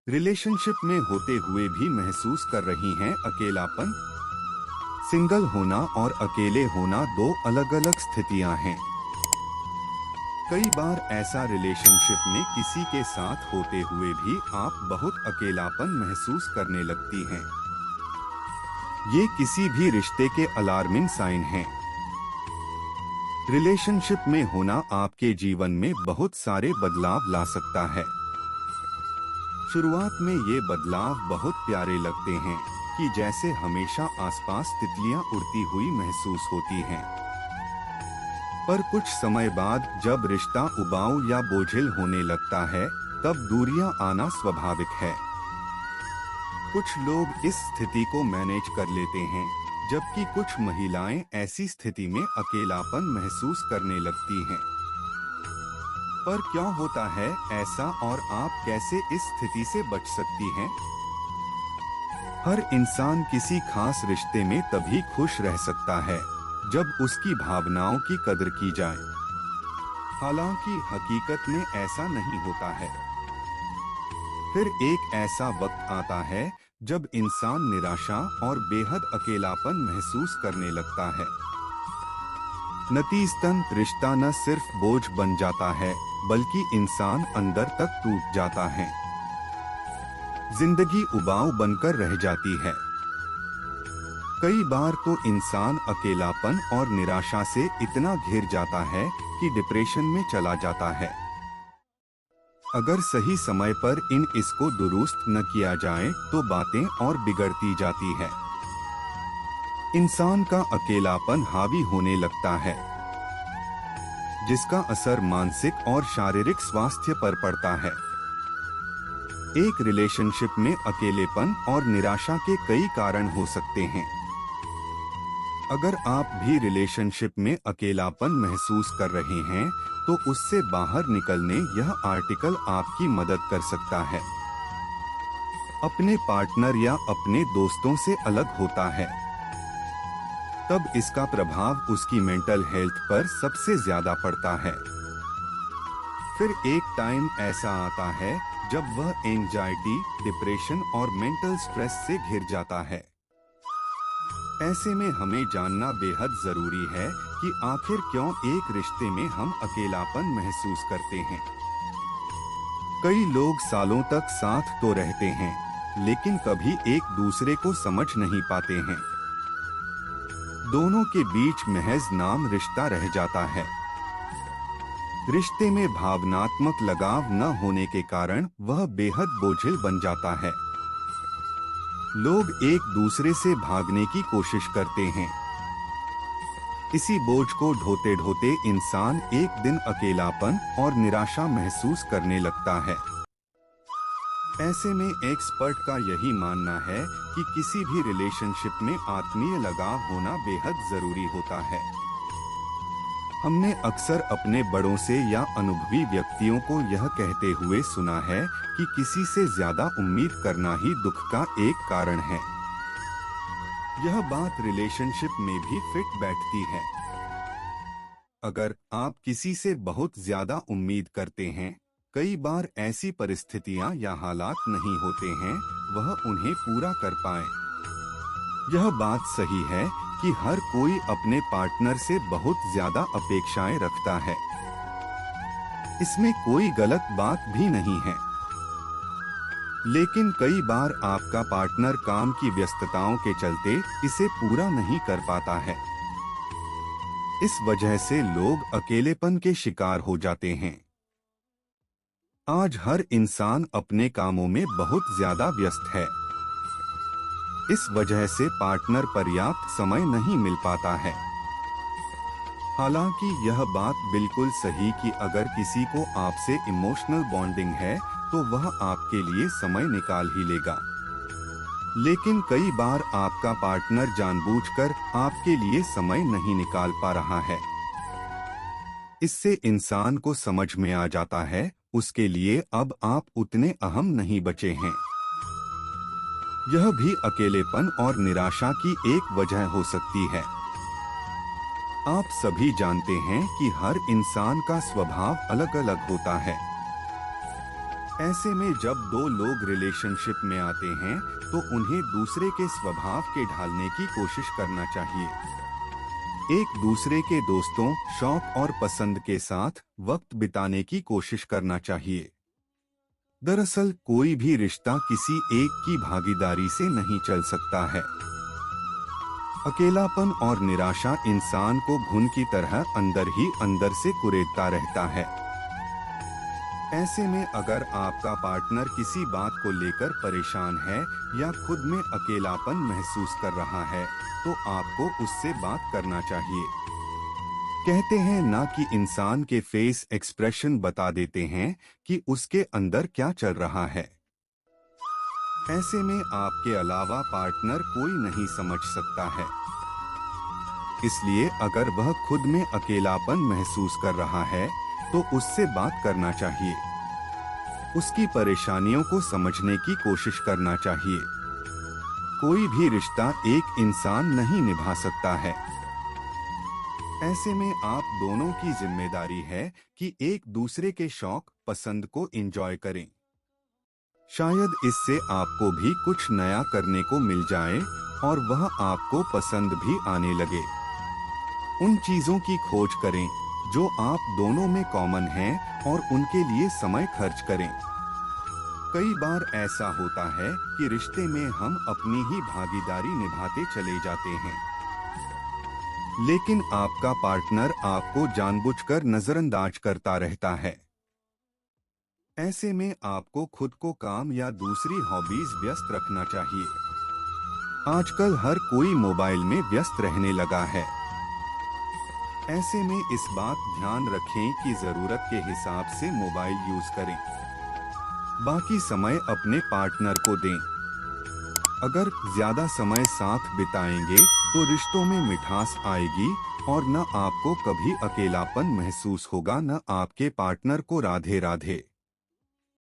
Relationship में होते हुए भी महसूस कर रही हैं अकेलापन। सिंगल होना और अकेले होना दो अलग-अलग स्थितियां हैं। कई बार ऐसा रिलेशनशिप में किसी के साथ होते हुए भी आप बहुत अकेलापन महसूस करने लगती हैं। ये किसी भी रिश्ते के अलार्मिंग साइन हैं। रिलेशनशिप में होना आपके जीवन में बहुत सारे बदलाव ला सकता है। शुरुआत में ये बदलाव बहुत प्यारे लगते हैं कि जैसे हमेशा आसपास तितलियां उड़ती हुई महसूस होती हैं। पर कुछ समय बाद जब रिश्ता उबाऊ या बोझिल होने लगता है, तब दूरियां आना स्वाभाविक है। कुछ लोग इस स्थिति को मैनेज कर लेते हैं, जबकि कुछ महिलाएं ऐसी स्थिति में अकेलापन महसूस करने लगती हैं। पर क्यों होता है ऐसा और आप कैसे इस स्थिति से बच सकती हैं? हर इंसान किसी खास रिश्ते में तभी खुश रह सकता है जब उसकी भावनाओं की कदर की जाए। हालांकि हकीकत में ऐसा नहीं होता है। फिर एक ऐसा वक्त आता है जब इंसान निराशा और बेहद अकेलापन महसूस करने लगता है। नतीजतन रिश्ता न सिर्फ बोझ बन जाता है, बल्कि इंसान अंदर तक टूट जाता है। जिंदगी उबाऊ बनकर रह जाती है। कई बार तो इंसान अकेलापन और निराशा से इतना घिर जाता है कि डिप्रेशन में चला जाता है। अगर सही समय पर इसको दुरुस्त न किया जाए तो बातें और बिगड़ती जाती है। इंसान का अकेलापन हावी होने लगता है, जिसका असर मानसिक और शारीरिक स्वास्थ्य पर पड़ता है। एक रिलेशनशिप में अकेलेपन और निराशा के कई कारण हो सकते हैं। अगर आप भी रिलेशनशिप में अकेलापन महसूस कर रहे हैं, तो उससे बाहर निकलने यह आर्टिकल आपकी मदद कर सकता है। अपने पार्टनर या अपने दोस्तों से अलग होता है, तब इसका प्रभाव उसकी मेंटल हेल्थ पर सबसे ज्यादा पड़ता है। फिर एक टाइम ऐसा आता है जब वह एंजाइटी, डिप्रेशन और मेंटल स्ट्रेस से घिर जाता है। ऐसे में हमें जानना बेहद जरूरी है कि आखिर क्यों एक रिश्ते में हम अकेलापन महसूस करते हैं। कई लोग सालों तक साथ तो रहते हैं, लेकिन कभी एक दूसरे को समझ नहीं पाते हैं। दोनों के बीच महज नाम रिश्ता रह जाता है। रिश्ते में भावनात्मक लगाव न होने के कारण वह बेहद बोझिल बन जाता है। लोग एक दूसरे से भागने की कोशिश करते हैं। इसी बोझ को ढोते ढोते इंसान एक दिन अकेलापन और निराशा महसूस करने लगता है। ऐसे में एक्सपर्ट का यही मानना है कि किसी भी रिलेशनशिप में आत्मीय लगाव होना बेहद जरूरी होता है। हमने अक्सर अपने बड़ों से या अनुभवी व्यक्तियों को यह कहते हुए सुना है कि किसी से ज्यादा उम्मीद करना ही दुख का एक कारण है। यह बात रिलेशनशिप में भी फिट बैठती है। अगर आप किसी से बहुत ज्यादा उम्मीद करते हैं, कई बार ऐसी परिस्थितियां या हालात नहीं होते हैं वह उन्हें पूरा कर पाए। यह बात सही है कि हर कोई अपने पार्टनर से बहुत ज्यादा अपेक्षाएं रखता है। इसमें कोई गलत बात भी नहीं है। लेकिन कई बार आपका पार्टनर काम की व्यस्तताओं के चलते इसे पूरा नहीं कर पाता है। इस वजह से लोग अकेलेपन के शिकार हो जाते हैं। आज हर इंसान अपने कामों में बहुत ज्यादा व्यस्त है। इस वजह से पार्टनर पर्याप्त समय नहीं मिल पाता है। हालांकि यह बात बिल्कुल सही कि अगर किसी को आपसे इमोशनल बॉन्डिंग है तो वह आपके लिए समय निकाल ही लेगा। लेकिन कई बार आपका पार्टनर जानबूझकर आपके लिए समय नहीं निकाल पा रहा है। इससे इंसान को समझ में आ जाता है उसके लिए अब आप उतने अहम नहीं बचे हैं। यह भी अकेलेपन और निराशा की एक वजह हो सकती है। आप सभी जानते हैं कि हर इंसान का स्वभाव अलग अलग होता है। ऐसे में जब दो लोग रिलेशनशिप में आते हैं तो उन्हें दूसरे के स्वभाव के ढालने की कोशिश करना चाहिए। एक दूसरे के दोस्तों, शौक और पसंद के साथ वक्त बिताने की कोशिश करना चाहिए। दरअसल कोई भी रिश्ता किसी एक की भागीदारी से नहीं चल सकता है। अकेलापन और निराशा इंसान को घुन की तरह अंदर ही अंदर से कुरेदता रहता है। ऐसे में अगर आपका पार्टनर किसी बात को लेकर परेशान है या खुद में अकेलापन महसूस कर रहा है, तो आपको उससे बात करना चाहिए। कहते हैं ना कि इंसान के फेस एक्सप्रेशन बता देते हैं कि उसके अंदर क्या चल रहा है। ऐसे में आपके अलावा पार्टनर कोई नहीं समझ सकता है। इसलिए अगर वह खुद में अकेलापन महसूस कर रहा है तो उससे बात करना चाहिए। उसकी परेशानियों को समझने की कोशिश करना चाहिए। कोई भी रिश्ता एक इंसान नहीं निभा सकता है। ऐसे में आप दोनों की जिम्मेदारी है कि एक दूसरे के शौक पसंद को एंजॉय करें। शायद इससे आपको भी कुछ नया करने को मिल जाए और वह आपको पसंद भी आने लगे। उन चीजों की खोज करें जो आप दोनों में कॉमन हैं और उनके लिए समय खर्च करें। कई बार ऐसा होता है कि रिश्ते में हम अपनी ही भागीदारी निभाते चले जाते हैं, लेकिन आपका पार्टनर आपको जानबूझकर नजरअंदाज करता रहता है। ऐसे में आपको खुद को काम या दूसरी हॉबीज व्यस्त रखना चाहिए। आजकल हर कोई मोबाइल में व्यस्त रहने लगा है। ऐसे में इस बात ध्यान रखें कि जरूरत के हिसाब से मोबाइल यूज करें। बाकी समय अपने पार्टनर को दें। अगर ज्यादा समय साथ बिताएंगे तो रिश्तों में मिठास आएगी और न आपको कभी अकेलापन महसूस होगा, न आपके पार्टनर को। राधे राधे।